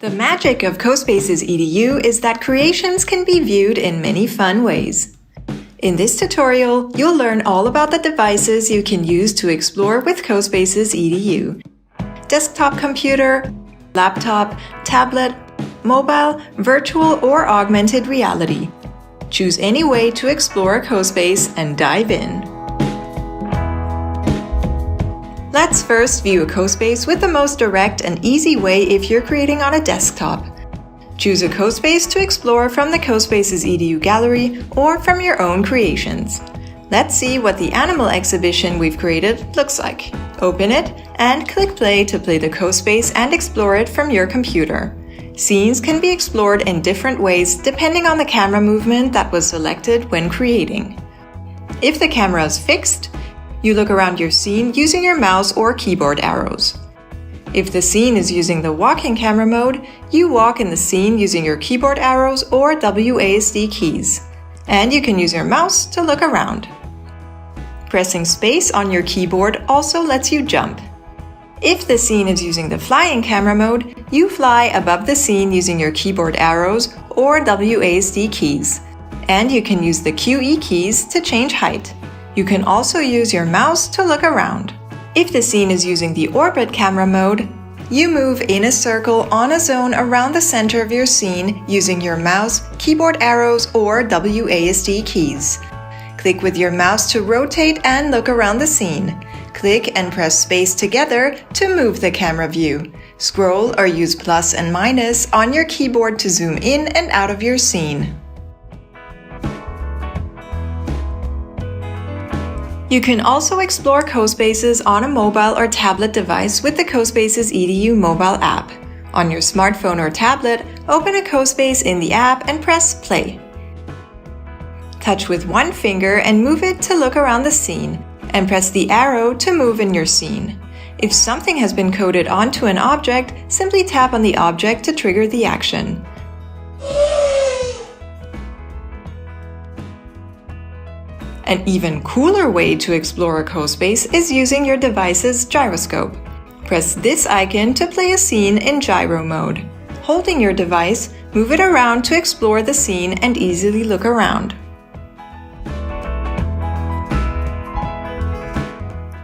The magic of CoSpaces EDU is that creations can be viewed in many fun ways. In this tutorial, you'll learn all about the devices you can use to explore with CoSpaces EDU. Desktop computer, laptop, tablet, mobile, virtual or augmented reality. Choose any way to explore a CoSpace and dive in. Let's first view a CoSpace with the most direct and easy way if you're creating on a desktop. Choose a CoSpace to explore from the CoSpaces EDU gallery or from your own creations. Let's see what the animal exhibition we've created looks like. Open it and click play to play the CoSpace and explore it from your computer. Scenes can be explored in different ways depending on the camera movement that was selected when creating. If the camera is fixed, you look around your scene using your mouse or keyboard arrows. If the scene is using the walking camera mode, you walk in the scene using your keyboard arrows or WASD keys. And you can use your mouse to look around. Pressing space on your keyboard also lets you jump. If the scene is using the flying camera mode, you fly above the scene using your keyboard arrows or WASD keys. And you can use the QE keys to change height. You can also use your mouse to look around. If the scene is using the orbit camera mode, you move in a circle on a zone around the center of your scene using your mouse, keyboard arrows, or WASD keys. Click with your mouse to rotate and look around the scene. Click and press space together to move the camera view. Scroll or use plus and minus on your keyboard to zoom in and out of your scene. You can also explore CoSpaces on a mobile or tablet device with the CoSpaces EDU mobile app. On your smartphone or tablet, open a CoSpace in the app and press play. Touch with one finger and move it to look around the scene, and press the arrow to move in your scene. If something has been coded onto an object, simply tap on the object to trigger the action. An even cooler way to explore a CoSpace is using your device's gyroscope. Press this icon to play a scene in gyro mode. Holding your device, move it around to explore the scene and easily look around.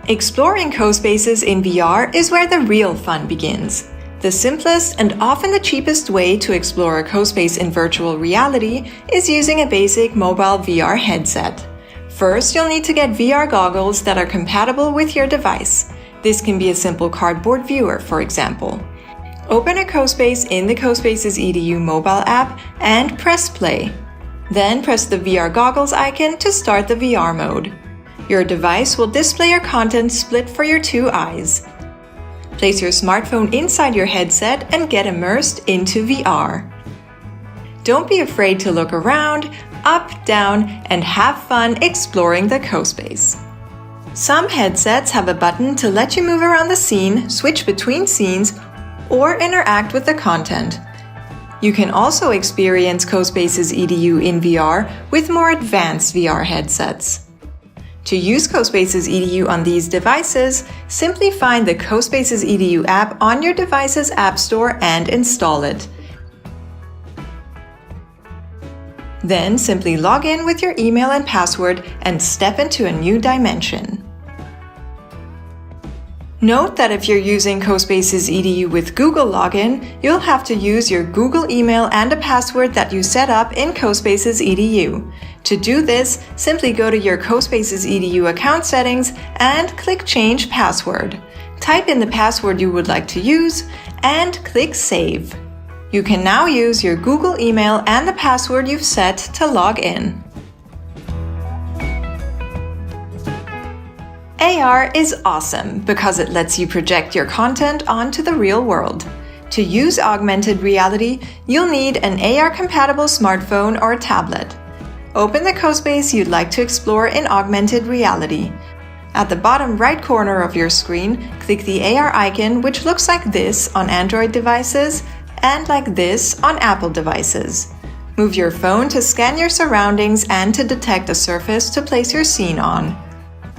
Exploring CoSpaces in VR is where the real fun begins. The simplest and often the cheapest way to explore a CoSpace in virtual reality is using a basic mobile VR headset. First, you'll need to get VR goggles that are compatible with your device. This can be a simple cardboard viewer, for example. Open a CoSpace in the CoSpaces EDU mobile app and press play. Then press the VR goggles icon to start the VR mode. Your device will display your content split for your two eyes. Place your smartphone inside your headset and get immersed into VR. Don't be afraid to look around, up, down, and have fun exploring the CoSpace. Some headsets have a button to let you move around the scene, switch between scenes, or interact with the content. You can also experience CoSpaces EDU in VR with more advanced VR headsets. To use CoSpaces EDU on these devices, simply find the CoSpaces EDU app on your device's App Store and install it. Then simply log in with your email and password and step into a new dimension. Note that if you're using CoSpaces EDU with Google Login, you'll have to use your Google email and a password that you set up in CoSpaces EDU. To do this, simply go to your CoSpaces EDU account settings and click Change Password. Type in the password you would like to use and click Save. You can now use your Google email and the password you've set to log in. AR is awesome because it lets you project your content onto the real world. To use augmented reality, you'll need an AR-compatible smartphone or tablet. Open the CoSpace you'd like to explore in augmented reality. At the bottom right corner of your screen, click the AR icon, which looks like this on Android devices and like this on Apple devices. Move your phone to scan your surroundings and to detect a surface to place your scene on.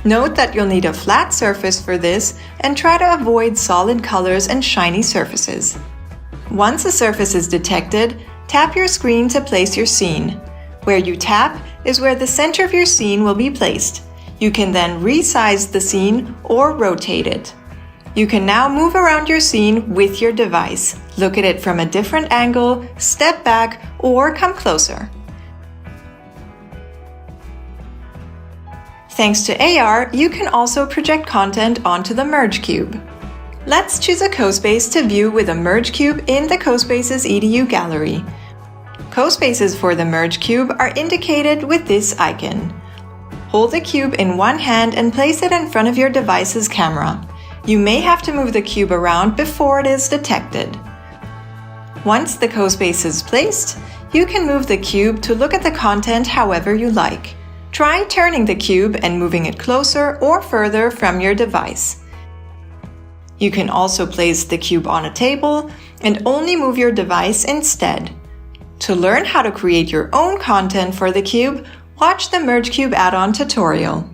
Note that you'll need a flat surface for this and try to avoid solid colors and shiny surfaces. Once a surface is detected, tap your screen to place your scene. Where you tap is where the center of your scene will be placed. You can then resize the scene or rotate it. You can now move around your scene with your device, look at it from a different angle, step back, or come closer. Thanks to AR, you can also project content onto the Merge Cube. Let's choose a CoSpace to view with a Merge Cube in the CoSpaces EDU gallery. CoSpaces for the Merge Cube are indicated with this icon. Hold the cube in one hand and place it in front of your device's camera. You may have to move the cube around before it is detected. Once the CoSpace is placed, you can move the cube to look at the content however you like. Try turning the cube and moving it closer or further from your device. You can also place the cube on a table and only move your device instead. To learn how to create your own content for the cube, watch the Merge Cube add-on tutorial.